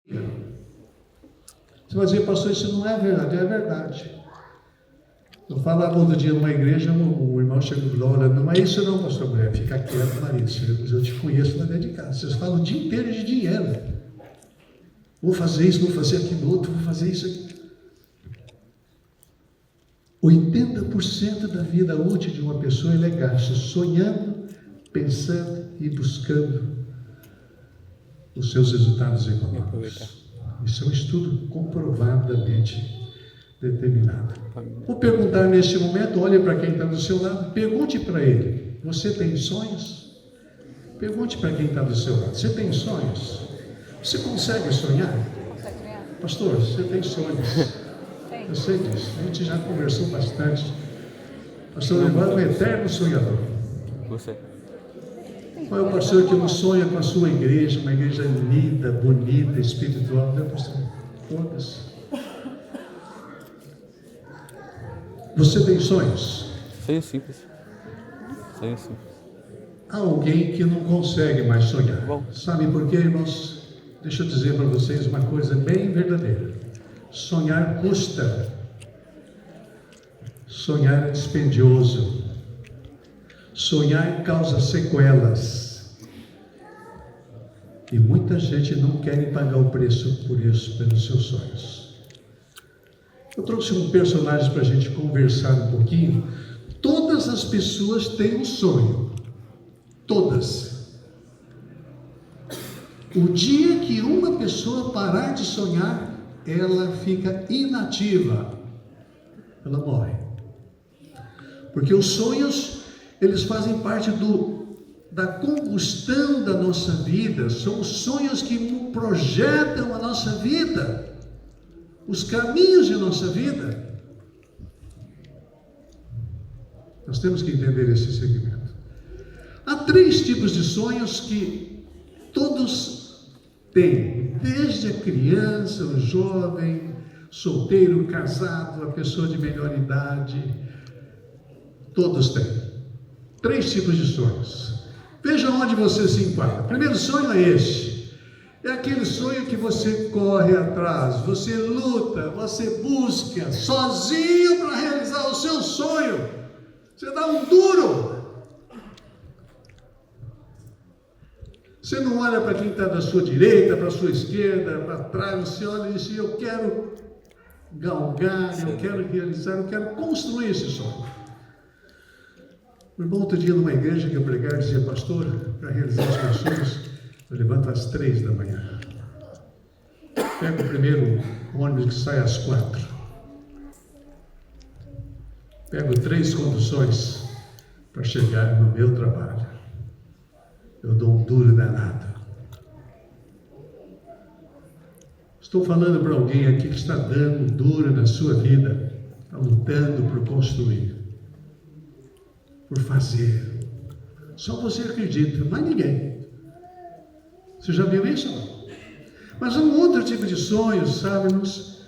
Você vai dizer, pastor, isso não é verdade. É verdade. Eu falava outro dia numa igreja, o irmão chegou e falou, olha, não é isso não, pastor mulher, fica quieto, marido, eu te conheço lá dentro de casa. Vocês falam o dia inteiro de dinheiro. Vou fazer isso, vou fazer aquilo outro, vou fazer isso aqui. 80% da vida útil de uma pessoa é gasta sonhando, pensando e buscando os seus resultados econômicos. Isso é um estudo comprovadamente determinado. Vou perguntar neste momento, olha para quem está do seu lado, pergunte para ele, você tem sonhos? Pergunte para quem está do seu lado, você tem sonhos? Você consegue sonhar? Consegue ganhar? Pastor, você tem sonhos? Tem. Eu sei disso, a gente já conversou bastante. Pastor Evandro é um eterno sonhador. Você. Qual é o pastor que não sonha com a sua igreja, uma igreja linda, bonita, espiritual? Né, pastor? Todas. Você tem sonhos? Sonho simples. Sonho simples. Há alguém que não consegue mais sonhar. Bom. Sabe por quê, irmãos? Deixa eu dizer para vocês uma coisa bem verdadeira. Sonhar custa. Sonhar é dispendioso. Sonhar causa sequelas. E muita gente não quer pagar o preço por isso, pelos seus sonhos. Eu trouxe um personagem para a gente conversar um pouquinho. Todas as pessoas têm um sonho. Todas. O dia que uma pessoa parar de sonhar, ela fica inativa. Ela morre. Porque os sonhos, eles fazem parte da combustão da nossa vida. São os sonhos que projetam a nossa vida. Os caminhos de nossa vida. Nós temos que entender esse segmento. Há 3 tipos de sonhos que todos têm, desde a criança, o jovem, solteiro, casado, a pessoa de melhor idade, todos têm. 3 tipos de sonhos. Veja onde você se enquadra. O primeiro sonho é este. É aquele sonho que você corre atrás, você luta, você busca sozinho para realizar o seu sonho. Você dá um duro. Você não olha para quem está da sua direita, para a sua esquerda, para trás, você olha e diz, eu quero galgar, eu quero realizar, eu quero construir esse sonho. O irmão outro dia numa igreja que eu pregava dizia, pastor, para realizar os meus sonhos, eu levanto às 3 da manhã. Pego o primeiro ônibus que sai às 4. Pego 3 conduções para chegar no meu trabalho. Eu dou um duro danado. Estou falando para alguém aqui que está dando duro na sua vida, está lutando por construir, por fazer. Só você acredita, mais ninguém. Você já viu isso? Mas um outro tipo de sonho, sabe, irmãos,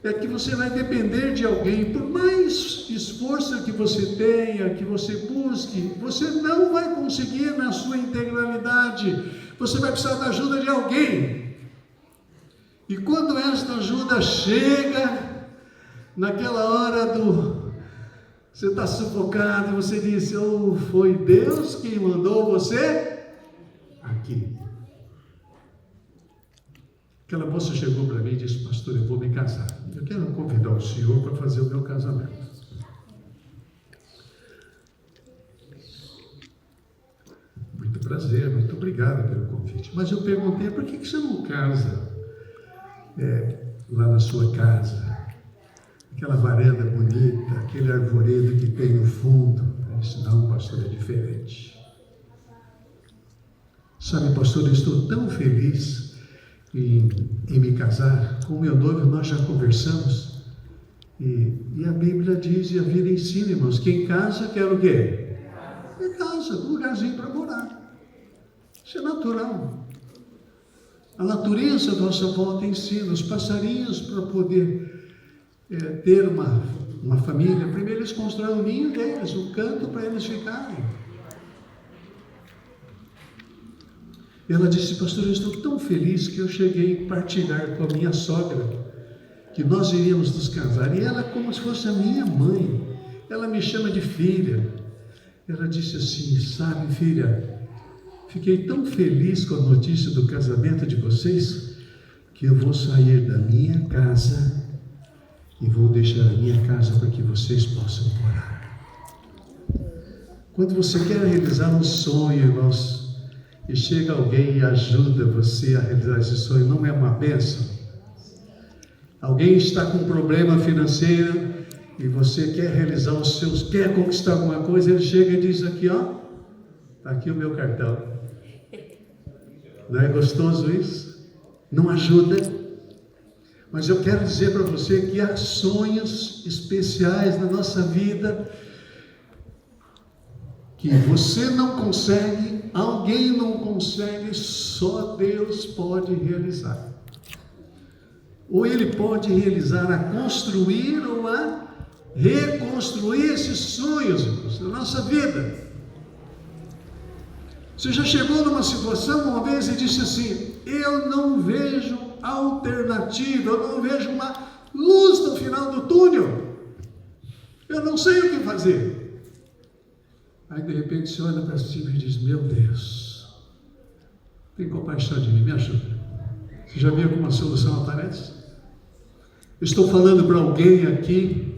é que você vai depender de alguém. Por mais esforço que você tenha, que você busque, você não vai conseguir na sua integralidade. Você vai precisar da ajuda de alguém. E quando esta ajuda chega, naquela hora você está sufocado, você diz, oh, foi Deus quem mandou você aqui. Aquela moça chegou para mim e disse, pastor, eu vou me casar. Eu quero convidar o senhor para fazer o meu casamento. Muito prazer, muito obrigado pelo convite. Mas eu perguntei, por que você não casa lá na sua casa? Aquela varanda bonita, aquele arvoredo que tem no fundo. Eu disse, não, pastor, é diferente. Sabe, pastor, eu estou tão feliz em me casar. Com o meu noivo nós já conversamos e a Bíblia diz, e a vida ensina, irmãos, quem casa quer o quê? É casa, um lugarzinho para morar. Isso é natural. A natureza à nossa volta ensina os passarinhos para poder ter uma família. Primeiro eles constroem o ninho deles, o canto para eles ficarem. Ela disse: pastor, eu estou tão feliz que eu cheguei a partilhar com a minha sogra que nós iríamos nos casar. E ela é como se fosse a minha mãe. Ela me chama de filha. Ela disse assim: sabe, filha, fiquei tão feliz com a notícia do casamento de vocês que eu vou sair da minha casa e vou deixar a minha casa para que vocês possam morar. Quando você quer realizar um sonho, irmãos, e chega alguém e ajuda você a realizar esse sonho, não é uma bênção? Alguém está com um problema financeiro e você quer realizar os seus, quer conquistar alguma coisa, ele chega e diz: aqui, ó, está aqui o meu cartão. Não é gostoso isso? Não ajuda? Mas eu quero dizer para você que há sonhos especiais na nossa vida que você não consegue, alguém não consegue, só Deus pode realizar. Ou Ele pode realizar a construir ou a reconstruir esses sonhos na nossa vida. Você já chegou numa situação uma vez e disse assim: eu não vejo alternativa, eu não vejo uma luz no final do túnel, eu não sei o que fazer. Aí de repente você olha para cima e diz: meu Deus, tem compaixão de mim, me ajuda. Você já viu como a solução aparece? Eu estou falando para alguém aqui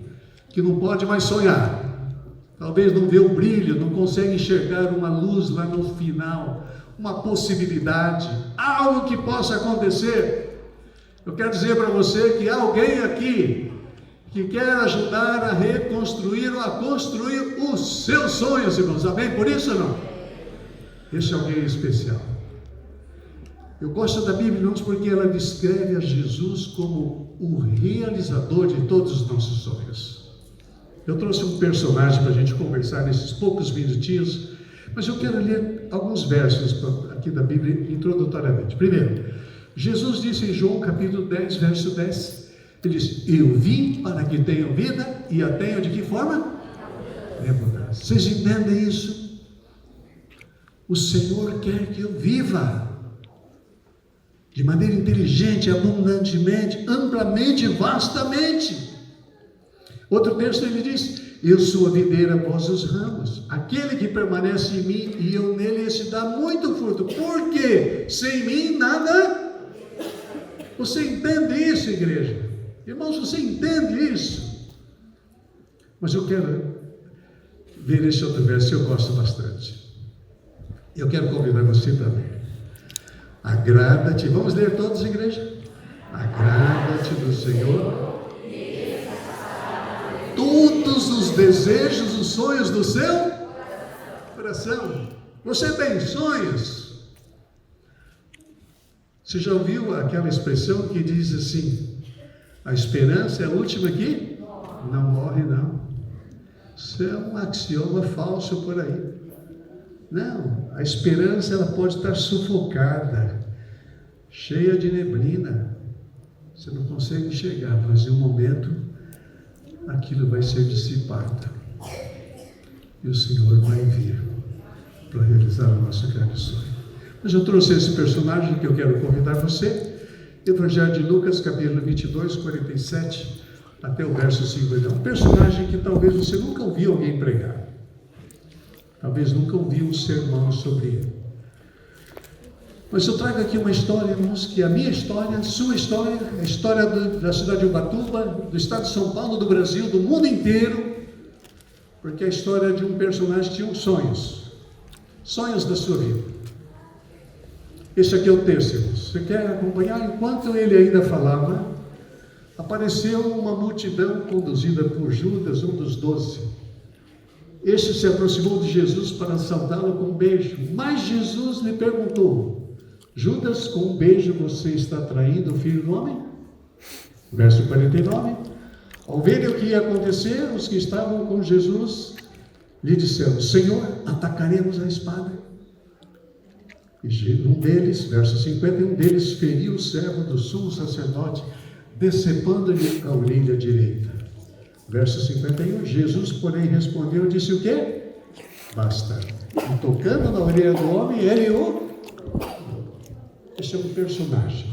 que não pode mais sonhar, talvez não vê o brilho, não consegue enxergar uma luz lá no final, uma possibilidade, algo que possa acontecer. Eu quero dizer para você que há alguém aqui que quer ajudar a reconstruir ou a construir os seus sonhos, irmãos. Amém? Por isso ou não? Esse é alguém especial. Eu gosto da Bíblia, irmãos, porque ela descreve a Jesus como o realizador de todos os nossos sonhos. Eu trouxe um personagem para a gente conversar nesses poucos minutinhos, mas eu quero ler alguns versos aqui da Bíblia introdutoriamente. Primeiro, Jesus disse em João capítulo 10, verso 10, ele disse: eu vim para que tenham vida e a tenham de que forma? Em abundância. Vocês entendem isso? O Senhor quer que eu viva de maneira inteligente, abundantemente, amplamente, vastamente. Outro texto ele diz: eu sou a videira, vós os ramos. Aquele que permanece em mim e eu nele, esse dá muito fruto. Porque sem mim nada. Você entende isso, igreja? Irmãos, você entende isso? Mas eu quero ver esse outro verso, eu gosto bastante. Eu quero convidar você para ler. Agrada-te, vamos ler todos, igreja? Agrada-te do Senhor todos os desejos, os sonhos do seu coração. Você tem sonhos? Você já ouviu aquela expressão que diz assim: a esperança é a última que não morre, não. Isso é um axioma falso por aí. Não, a esperança ela pode estar sufocada, cheia de neblina. Você não consegue enxergar, mas em um momento aquilo vai ser dissipado. E o Senhor vai vir para realizar o nosso grande sonho. Mas eu trouxe esse personagem que eu quero convidar você. Evangelho de Lucas, capítulo 22, 47 até o verso 51. Um personagem que talvez você nunca ouviu alguém pregar. Talvez nunca ouviu um sermão sobre ele. Mas eu trago aqui uma história, irmãos, que é a minha história, a sua história, a história da cidade de Ubatuba, do estado de São Paulo, do Brasil, do mundo inteiro, porque é a história de um personagem que tinha sonhos da sua vida. Esse aqui é o texto, irmãos. Você quer acompanhar? Enquanto ele ainda falava, apareceu uma multidão conduzida por Judas, um dos 12. Este se aproximou de Jesus para saudá-lo com um beijo, mas Jesus lhe perguntou: Judas, com um beijo você está traindo o Filho do Homem? Verso 49. Ao verem o que ia acontecer, os que estavam com Jesus lhe disseram: Senhor, atacaremos a espada. E um deles, verso 50, um deles feriu o servo do sumo sacerdote, decepando-lhe a orelha direita. Verso 51, Jesus, porém, respondeu e disse o quê? Basta. E tocando na orelha do homem, ele o Este é um personagem.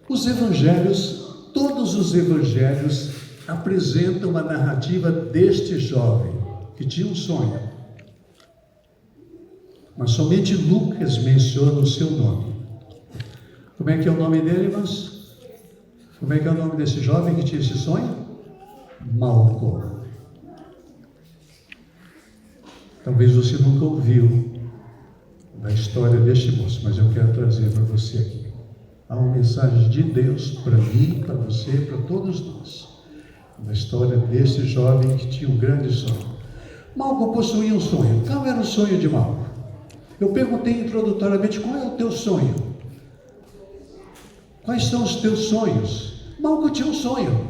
Os evangelhos, todos os evangelhos apresentam a narrativa deste jovem que tinha um sonho. Mas somente Lucas menciona o seu nome. Como é que é o nome dele, irmãos? Como é que é o nome desse jovem que tinha esse sonho? Malco. Talvez você nunca ouviu da história deste moço, mas eu quero trazer para você aqui. Há uma mensagem de Deus para mim, para você, para todos nós. Na história desse jovem que tinha um grande sonho. Malco possuía um sonho. Qual era o sonho de Malco? Eu perguntei introdutoriamente, qual é o teu sonho? Quais são os teus sonhos? Malco tinha um sonho.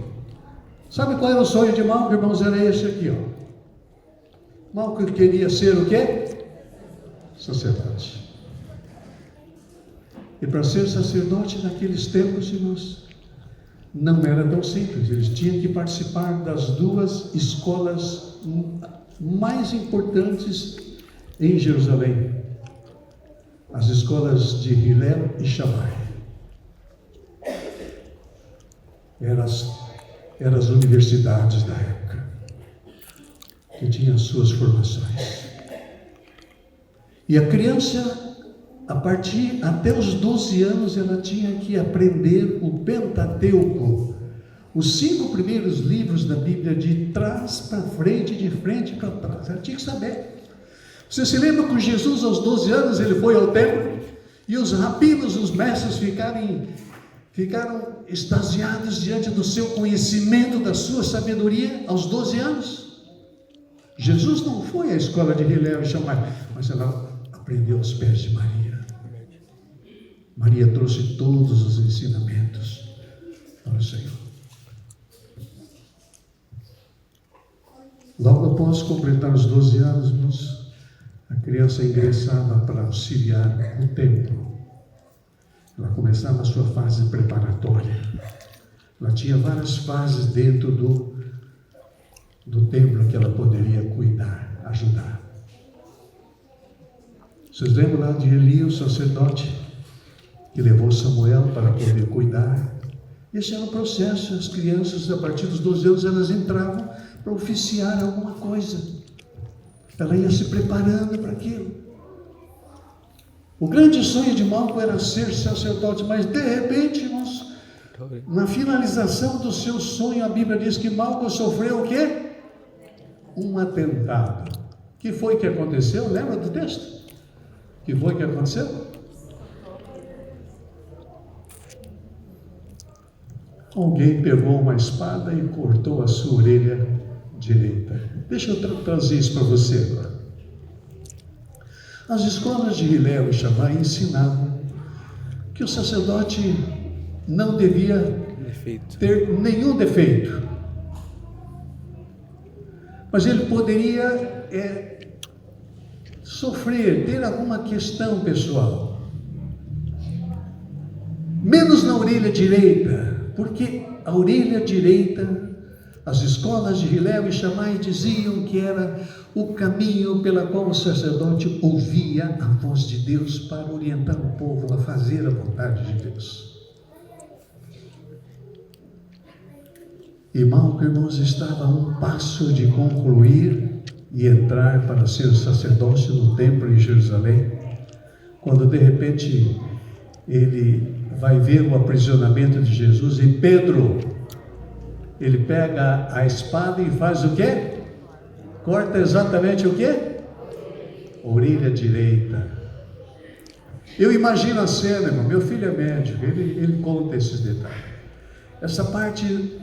Sabe qual era o sonho de Malco, irmãos? Era esse aqui, ó. Malco queria ser o quê? Sacerdote. E para ser sacerdote naqueles tempos, irmãos, não era tão simples. Eles tinham que participar das duas escolas mais importantes em Jerusalém. As escolas de Hillel e Shammai. Eram as universidades da época, que tinham suas formações. E a criança, a partir até os 12 anos, ela tinha que aprender o Pentateuco, os 5 primeiros livros da Bíblia, de trás para frente, de frente para trás. Ela tinha que saber. Você se lembra que Jesus, aos 12 anos, ele foi ao templo e os rabinos, os mestres, ficaram extasiados diante do seu conhecimento, da sua sabedoria, aos 12 anos. Jesus não foi à escola de Hillel e Shammai, mas ela aprendeu aos pés de Maria. Maria trouxe todos os ensinamentos para o Senhor. Logo após completar os 12 anos, a criança ingressava para auxiliar o templo. Ela começava a sua fase preparatória. Ela tinha várias fases dentro do templo que ela poderia cuidar, ajudar. Vocês lembram lá de Eli, o sacerdote, que levou Samuel para poder cuidar? Esse era o processo. As crianças, a partir dos 12 anos, elas entravam para oficiar alguma coisa. Ela ia se preparando para aquilo. O grande sonho de Malco era ser sacerdote, mas de repente, irmãos, na finalização do seu sonho, a Bíblia diz que Malco sofreu o quê? Um atentado. O que foi que aconteceu? Lembra do texto? O que foi que aconteceu? Alguém pegou uma espada e cortou a sua orelha direita. Deixa eu trazer isso para você agora. As escolas de Hillel e Shammai ensinavam que o sacerdote não devia ter nenhum defeito, mas ele poderia sofrer, ter alguma questão pessoal, menos na orelha direita, porque a orelha direita, as escolas de Hillel e Shammai diziam que era o caminho pela qual o sacerdote ouvia a voz de Deus para orientar o povo a fazer a vontade de Deus. E Malco, irmãos, estava a um passo de concluir e entrar para ser sacerdote no templo em Jerusalém, quando de repente ele vai ver o aprisionamento de Jesus e Pedro, ele pega a espada e faz o quê? Corta exatamente o quê? Orelha direita. Eu imagino a cena, irmão. Meu filho é médico, ele conta esses detalhes. Essa parte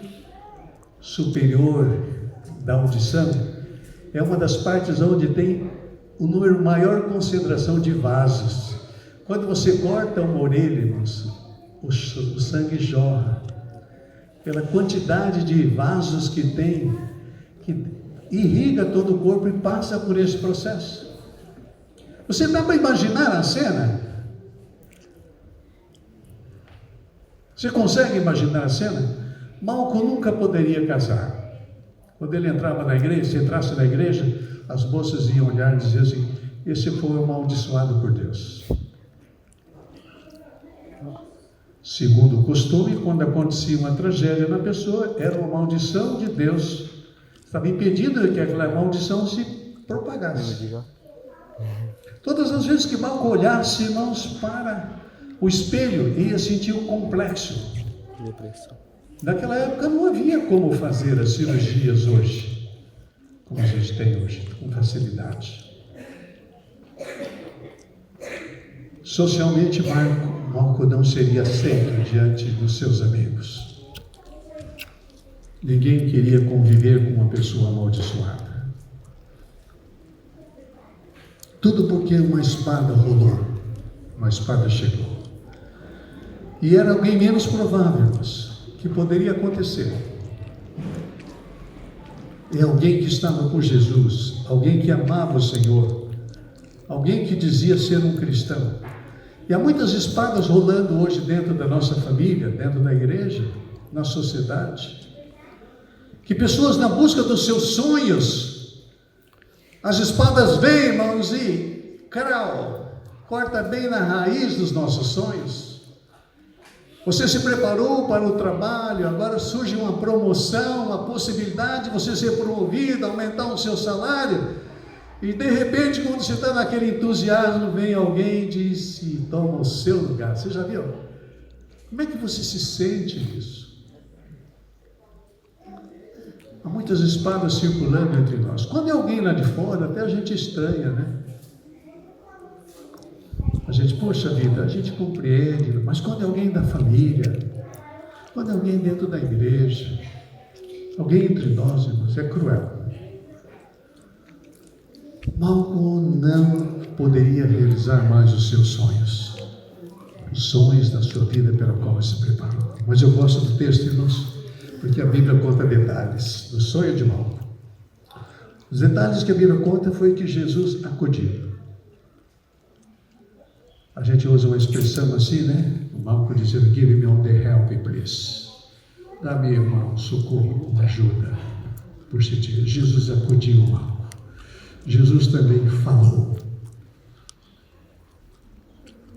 superior da audição é uma das partes onde tem o número maior concentração de vasos. Quando você corta uma orelha, irmãos, o sangue jorra. Pela quantidade de vasos que tem, que irriga todo o corpo e passa por esse processo. Você dá para imaginar a cena? Você consegue imaginar a cena? Malco nunca poderia casar. Quando ele entrava na igreja, se entrasse na igreja, as moças iam olhar e dizer assim: esse foi amaldiçoado por Deus. Segundo o costume, quando acontecia uma tragédia na pessoa, era uma maldição de Deus. Estava impedindo que aquela maldição se propagasse. Todas as vezes que Malco olhasse, irmãos, para o espelho, ia sentir um complexo. Depressão. Naquela época não havia como fazer as cirurgias hoje, como a gente tem hoje, com facilidade. Socialmente, Malco não seria aceito diante dos seus amigos. Ninguém queria conviver com uma pessoa amaldiçoada. Tudo porque uma espada rolou, uma espada chegou. E era alguém menos provável que poderia acontecer. É alguém que estava com Jesus, alguém que amava o Senhor, alguém que dizia ser um cristão. E há muitas espadas rolando hoje dentro da nossa família, dentro da igreja, na sociedade, que pessoas na busca dos seus sonhos, as espadas vêm, irmãos, e corta bem na raiz dos nossos sonhos. Você se preparou para o trabalho, agora surge uma promoção, uma possibilidade de você ser promovido, aumentar o seu salário. E de repente, quando você está naquele entusiasmo, vem alguém e diz e toma o seu lugar. Você já viu? Como é que você se sente nisso? Há muitas espadas circulando entre nós. Quando é alguém lá de fora, até a gente estranha, né? A gente, poxa vida, a gente compreende, mas quando é alguém da família, quando é alguém dentro da igreja, alguém entre nós, irmãos, é cruel. Malco não poderia realizar mais os seus sonhos, os sonhos da sua vida pela qual ele se preparou. Mas eu gosto do texto, irmãos, porque a Bíblia conta detalhes do sonho de Malco. Os detalhes que a Bíblia conta foi que Jesus acudiu. A gente usa uma expressão assim, né? O Malco dizendo, give me all the help, please. Dá-me, irmão, socorro, ajuda, por gentileza. Jesus acudiu Malco. Jesus também falou.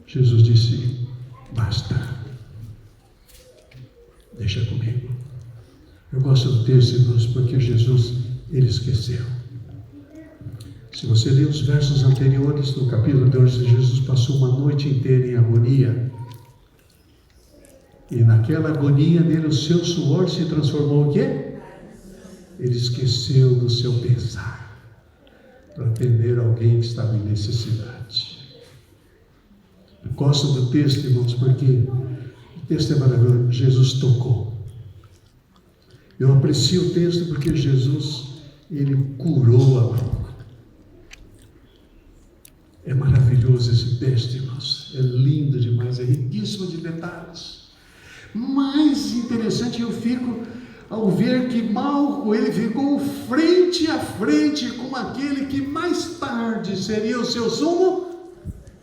Jesus disse, basta. Deixa comigo. Eu gosto do texto, irmãos, porque Jesus, ele esqueceu. Se você ler os versos anteriores, no capítulo 12, Jesus passou uma noite inteira em agonia. E naquela agonia dele, o seu suor se transformou em quê? Ele esqueceu do seu pensar para atender alguém que estava em necessidade. Eu gosto do texto, irmãos, porque o texto é maravilhoso. Jesus tocou. Eu aprecio o texto porque Jesus, ele curou a Malco. É maravilhoso esse texto, irmãos. É lindo demais, é riquíssimo de detalhes. Mais interessante eu fico ao ver que Malco, ele ficou frente a frente com aquele que mais tarde seria o seu sumo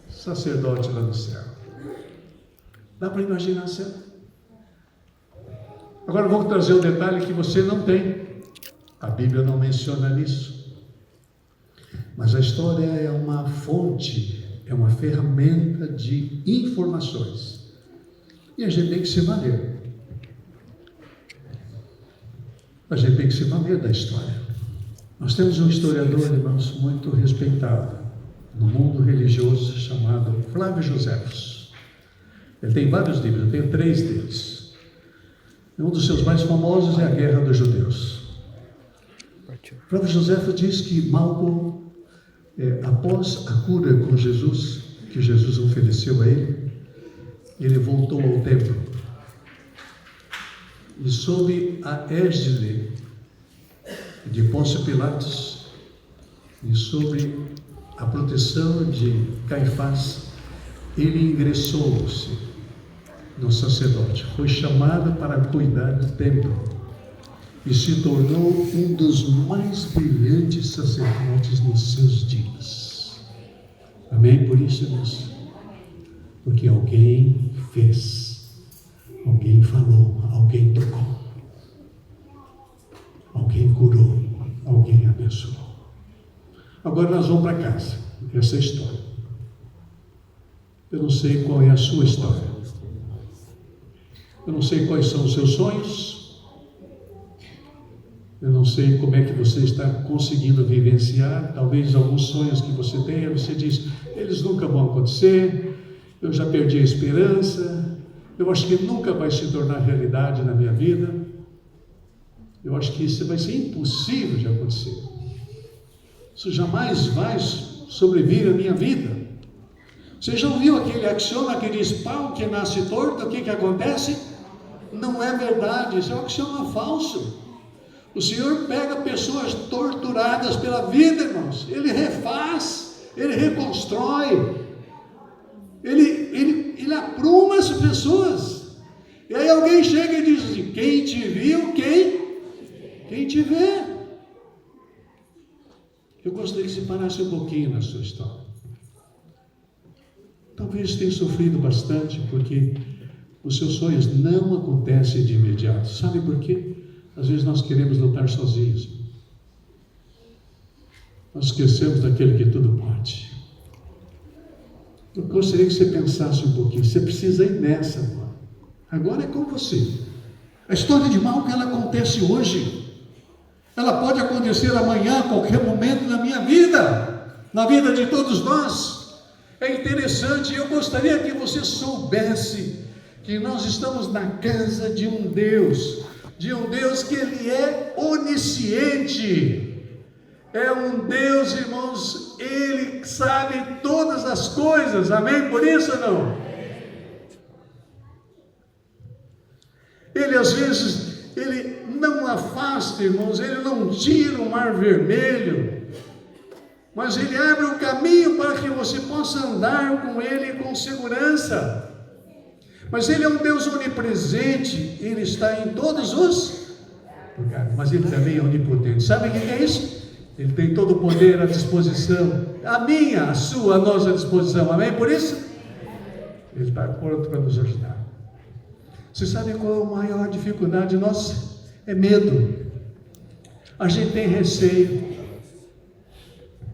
sacerdote lá no céu. Dá para imaginar a cena? Agora vou trazer um detalhe que você não tem. A Bíblia não menciona isso. Mas a história é uma fonte, é uma ferramenta de informações. E a gente tem que se valer. A gente tem que se valer da história. Nós temos um historiador, irmãos, muito respeitado no mundo religioso, chamado Flávio Joséfos. Ele tem vários livros, eu tenho 3 deles. E um dos seus mais famosos é a Guerra dos Judeus. Flávio Joséfos diz que Malco, após a cura com Jesus, que Jesus ofereceu a ele, ele voltou ao templo. E sob a égide de Pôncio Pilatos e sob a proteção de Caifás, ele ingressou-se no sacerdote. Foi chamado para cuidar do templo e se tornou um dos mais brilhantes sacerdotes nos seus dias. Amém? Por isso, irmãos, porque alguém fez, alguém falou, alguém tocou, alguém curou, alguém abençoou. Agora nós vamos para casa, essa história. Eu não sei qual é a sua história. Eu não sei quais são os seus sonhos. Eu não sei como é que você está conseguindo vivenciar. Talvez alguns sonhos que você tenha, você diz, eles nunca vão acontecer. Eu já perdi a esperança. Eu acho que nunca vai se tornar realidade na minha vida. Eu acho que isso vai ser impossível de acontecer. Isso jamais vai sobreviver à minha vida. Você já ouviu aquele axioma que diz, pau que nasce torto, o que acontece? Não é verdade, isso é um axioma falso. O Senhor pega pessoas torturadas pela vida, irmãos. Ele refaz, Ele reconstrói. Ele apruma as pessoas. E aí alguém chega e diz assim, quem te viu, quem te vê. Eu gostaria que você parasse um pouquinho na sua história. Talvez tenha sofrido bastante, porque os seus sonhos não acontecem de imediato. Sabe por quê? Às vezes nós queremos lutar sozinhos. Nós esquecemos daquele que tudo pode. Eu gostaria que você pensasse um pouquinho. Você precisa ir nessa agora. Agora é com você. A história de Malco, ela acontece hoje. Ela pode acontecer amanhã, a qualquer momento na minha vida, na vida de todos nós. É interessante, eu gostaria que você soubesse que nós estamos na casa de um Deus que Ele é onisciente. É um Deus, irmãos, Ele sabe todas as coisas, amém? Por isso ou não? Ele às vezes, Ele não afasta, irmãos, Ele não tira o mar vermelho, mas Ele abre o caminho para que você possa andar com Ele com segurança. Mas Ele é um Deus onipresente, Ele está em todos os lugares, mas Ele também é onipotente. Sabe o que é isso? Ele tem todo o poder à disposição, a minha, a sua, a nossa disposição, amém? Por isso, Ele está pronto para nos ajudar. Você sabe qual é a maior dificuldade nossa? É medo. A gente tem receio.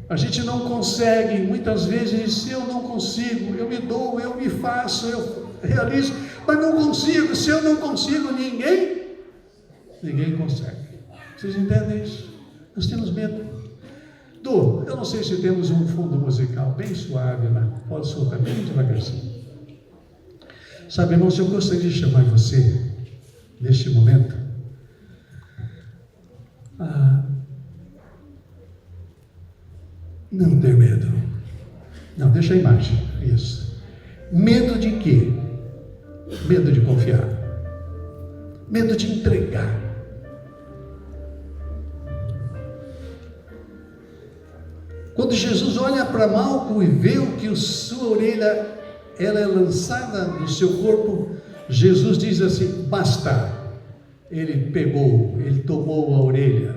A gente não consegue, muitas vezes, se eu não consigo, eu me dou, eu me faço, eu realizo, mas não consigo. Se eu não consigo, ninguém consegue. Vocês entendem isso? Nós temos medo. Eu não sei se temos um fundo musical bem suave lá, pode soltar bem devagarzinho. Sabe, irmãos, eu gostaria de chamar você, neste momento, a não ter medo. Não, deixa a imagem, isso. Medo de quê? Medo de confiar. Medo de entregar. Quando Jesus olha para Malco e vê o que a sua orelha, ela é lançada do seu corpo, Jesus diz assim, basta. Ele pegou, ele tomou a orelha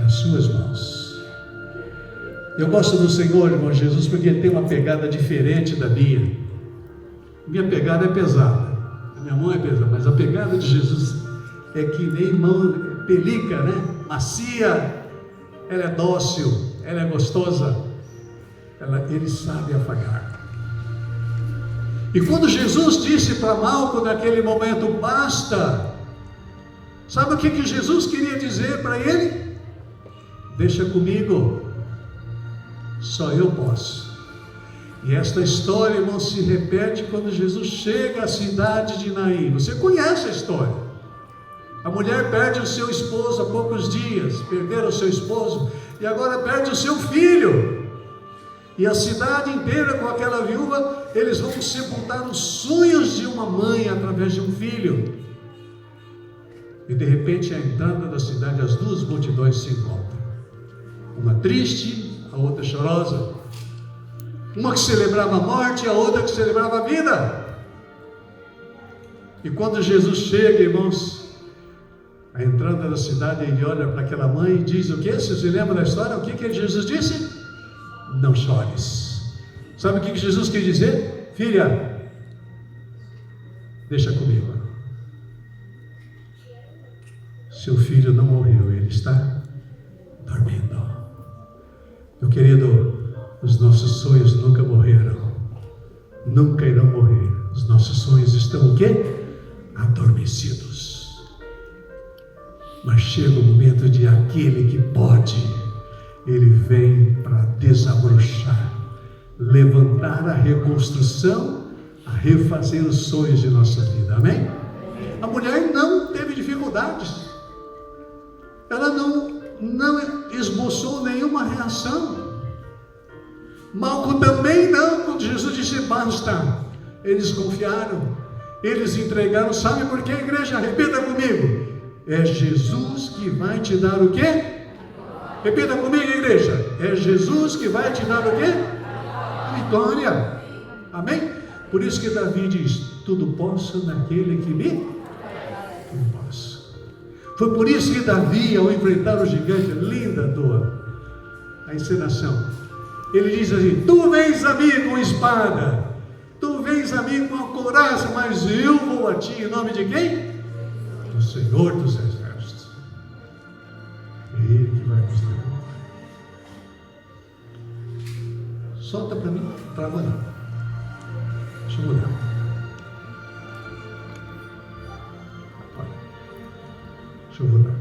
nas suas mãos. Eu gosto do Senhor, irmão Jesus, porque Ele tem uma pegada diferente da minha. Minha pegada é pesada, a minha mão é pesada, mas a pegada de Jesus é que nem mão pelica, né? Macia. Ela é dócil, ela é gostosa, Ele sabe afagar. E quando Jesus disse para Malco naquele momento, basta, sabe o que Jesus queria dizer para ele? Deixa comigo, só eu posso. E esta história, irmão, se repete quando Jesus chega à cidade de Naim. Você conhece a história. A mulher perde o seu esposo há poucos dias, perderam o seu esposo, e agora perde o seu filho. E a cidade inteira com aquela viúva, eles vão sepultar os sonhos de uma mãe através de um filho. E de repente, à entrada da cidade, as duas multidões se encontram. Uma triste, a outra chorosa. Uma que celebrava a morte, a outra que celebrava a vida. E quando Jesus chega, irmãos, a entrada da cidade, ele olha para aquela mãe e diz o que? Você se lembra da história? O que Jesus disse? Não chores. Sabe o que Jesus quis dizer? Filha, deixa comigo. Seu filho não morreu, ele está dormindo. Meu querido, os nossos sonhos nunca morreram, nunca irão morrer. Os nossos nossos sonhos estão o quê? Adormecidos. Mas chega o momento de aquele que pode, ele vem para desabrochar, levantar a reconstrução, a refazer os sonhos de nossa vida. Amém? A mulher não teve dificuldades. Ela não esboçou nenhuma reação. Malco também não, quando Jesus disse basta. Eles confiaram, eles entregaram. Sabe por quê, igreja? Repita comigo. É Jesus que vai te dar o quê? Repita comigo, igreja. É Jesus que vai te dar o quê? A vitória. Amém? Por isso que Davi diz: tudo posso naquele que me... Tudo posso. Foi por isso que Davi, ao enfrentar o gigante, linda a encenação, ele diz assim: tu vens a mim com espada, tu vens a mim com a couraça, mas eu vou a ti em nome de quem? Do Senhor dos Exércitos. É Ele que vai nos levar. Solta para mim, trava não. Deixa eu mudar. Deixa eu mudar.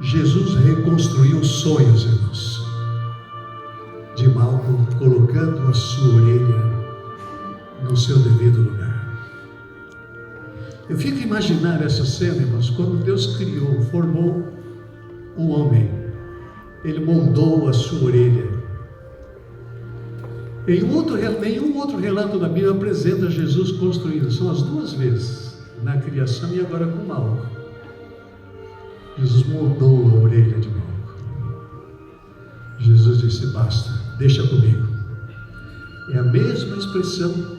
Jesus reconstruiu sonhos em nós. De Malco, colocando a sua orelha no seu devido lugar. Eu fico a imaginar essa cena, irmãos, quando Deus criou, formou o homem, Ele moldou a sua orelha. Nenhum outro relato da Bíblia apresenta Jesus construído. São as duas vezes, na criação e agora com Malco. Jesus moldou a orelha de Malco. Jesus disse: basta, deixa comigo. É a mesma expressão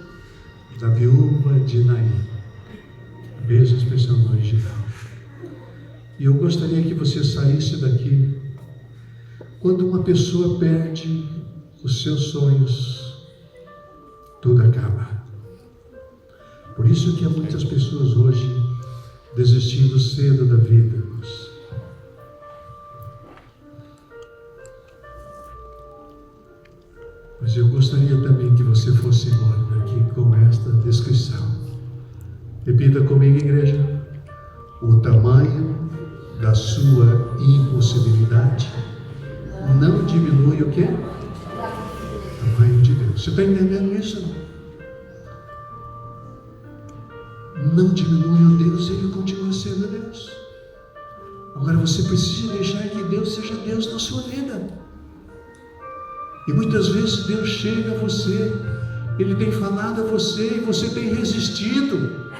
da viúva de Naim, a mesma expressão do original. E eu gostaria que você saísse daqui. Quando uma pessoa perde os seus sonhos, tudo acaba. Por isso que há muitas pessoas hoje desistindo cedo da vida. Mas eu gostaria também que você fosse embora daqui com esta descrição. Repita comigo, igreja. O tamanho da sua impossibilidade não diminui o quê? O tamanho de Deus. Você está entendendo isso? Não diminui o Deus, Ele continua sendo Deus. Agora você precisa deixar que Deus seja Deus na sua vida. E muitas vezes Deus chega a você, Ele tem falado a você e você tem resistido.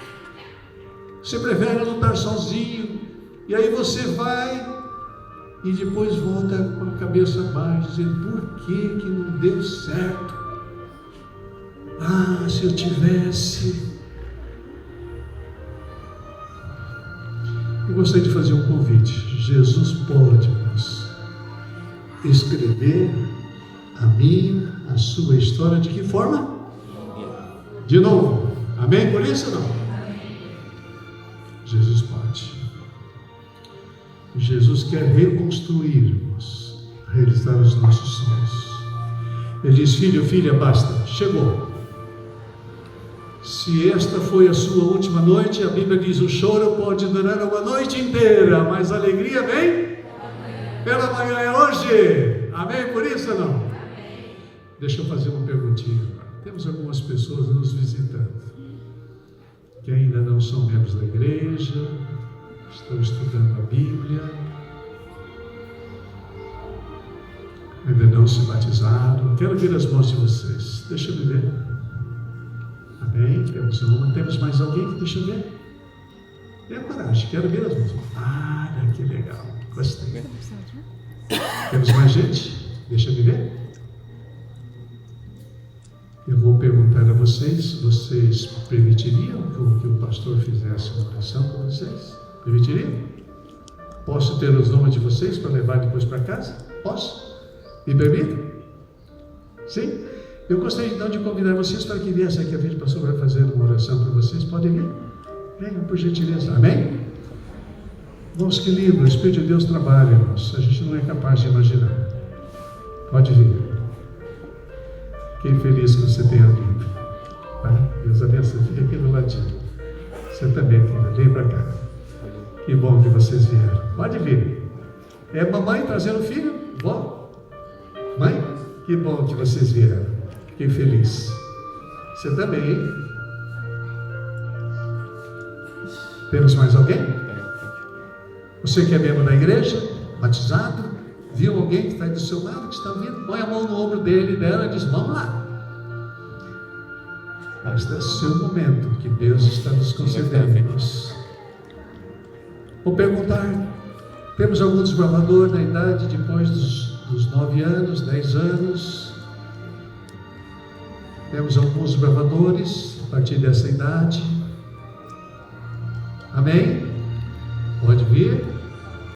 Você prefere lutar sozinho, e aí você vai e depois volta com a cabeça baixa, dizendo: por que não deu certo? Ah, se eu tivesse. Eu gostaria de fazer um convite. Jesus pode nos escrever a minha, a sua história. De que forma? De novo. Amém por isso ou não? Jesus pode. Jesus quer reconstruir-nos, realizar os nossos sonhos. Ele diz: filho, filha, basta, chegou. Se esta foi a sua última noite, a Bíblia diz: o choro pode durar uma noite inteira, mas a alegria vem pela manhã. É hoje. Amém por isso ou não? Deixa eu fazer uma perguntinha. Temos algumas pessoas nos visitando que ainda não são membros da igreja, estão estudando a Bíblia, ainda não se batizaram. Quero ver as mãos de vocês. Deixa eu ver. Amém? Temos uma. Temos mais alguém? Deixa eu ver. Tenha coragem. Quero ver as mãos. Ah, que legal. Gostei. Temos mais gente? Deixa eu ver. Eu vou perguntar a vocês: vocês permitiriam que o pastor fizesse uma oração com vocês? Permitiriam? Posso ter os nomes de vocês para levar depois para casa? Posso? Me permitem? Sim? Eu gostaria então de convidar vocês para que viessem aqui. A gente, pastor, vai fazer uma oração para vocês. Podem vir? Venham, por gentileza. Amém? Irmãos, que lindo, o Espírito de Deus trabalha, irmãos. A gente não é capaz de imaginar. Pode vir. Fiquei feliz que você tenha vindo. pode. Você também, filha. Vem para cá. Que bom que vocês vieram. Pode vir. É mamãe trazendo o filho? Vó? Mãe? Que bom que vocês vieram. Fiquei feliz. Você também, hein? Temos mais alguém? Você que é membro da igreja? Batizado? Viu alguém que está aí do seu lado, que está vindo? Põe a mão no ombro dele, dela e diz, vamos lá. Este é o seu momento que Deus está nos concedendo. Vou perguntar, temos algum desbravador na idade depois dos 9 anos, 10 anos? Temos alguns desbravadores a partir dessa idade? Amém? Pode vir.